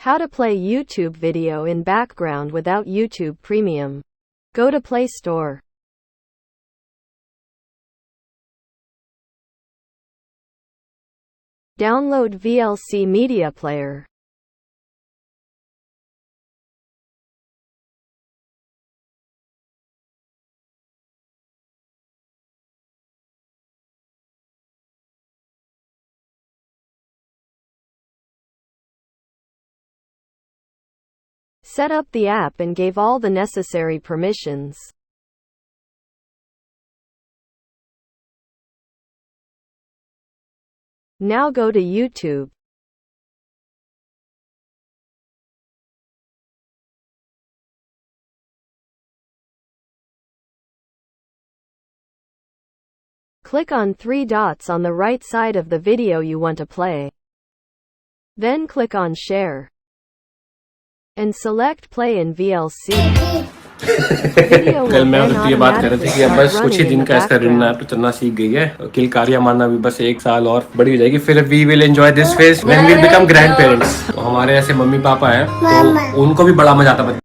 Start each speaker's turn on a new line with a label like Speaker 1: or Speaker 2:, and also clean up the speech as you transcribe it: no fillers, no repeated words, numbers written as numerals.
Speaker 1: How to play YouTube video in background without YouTube Premium. Go to Play Store. Download VLC Media Player. Set up the app and gave all the necessary permissions. Now go to YouTube. Click on 3 dots on the right side of the video you want to play. Then click on Share. And select Play in VLC.
Speaker 2: कल मैं और ये बात कर रहे थे कि अब बस कुछ ही दिन का इसका रिडनैप चलना सीख गई है। किल कार्य मानना भी बस 1 साल और बड़ी हो जाएगी, फिर we will enjoy this phase when we become grandparents. तो हमारे ऐसे मम्मी पापा हैं तो उनको भी बड़ा मजा आता है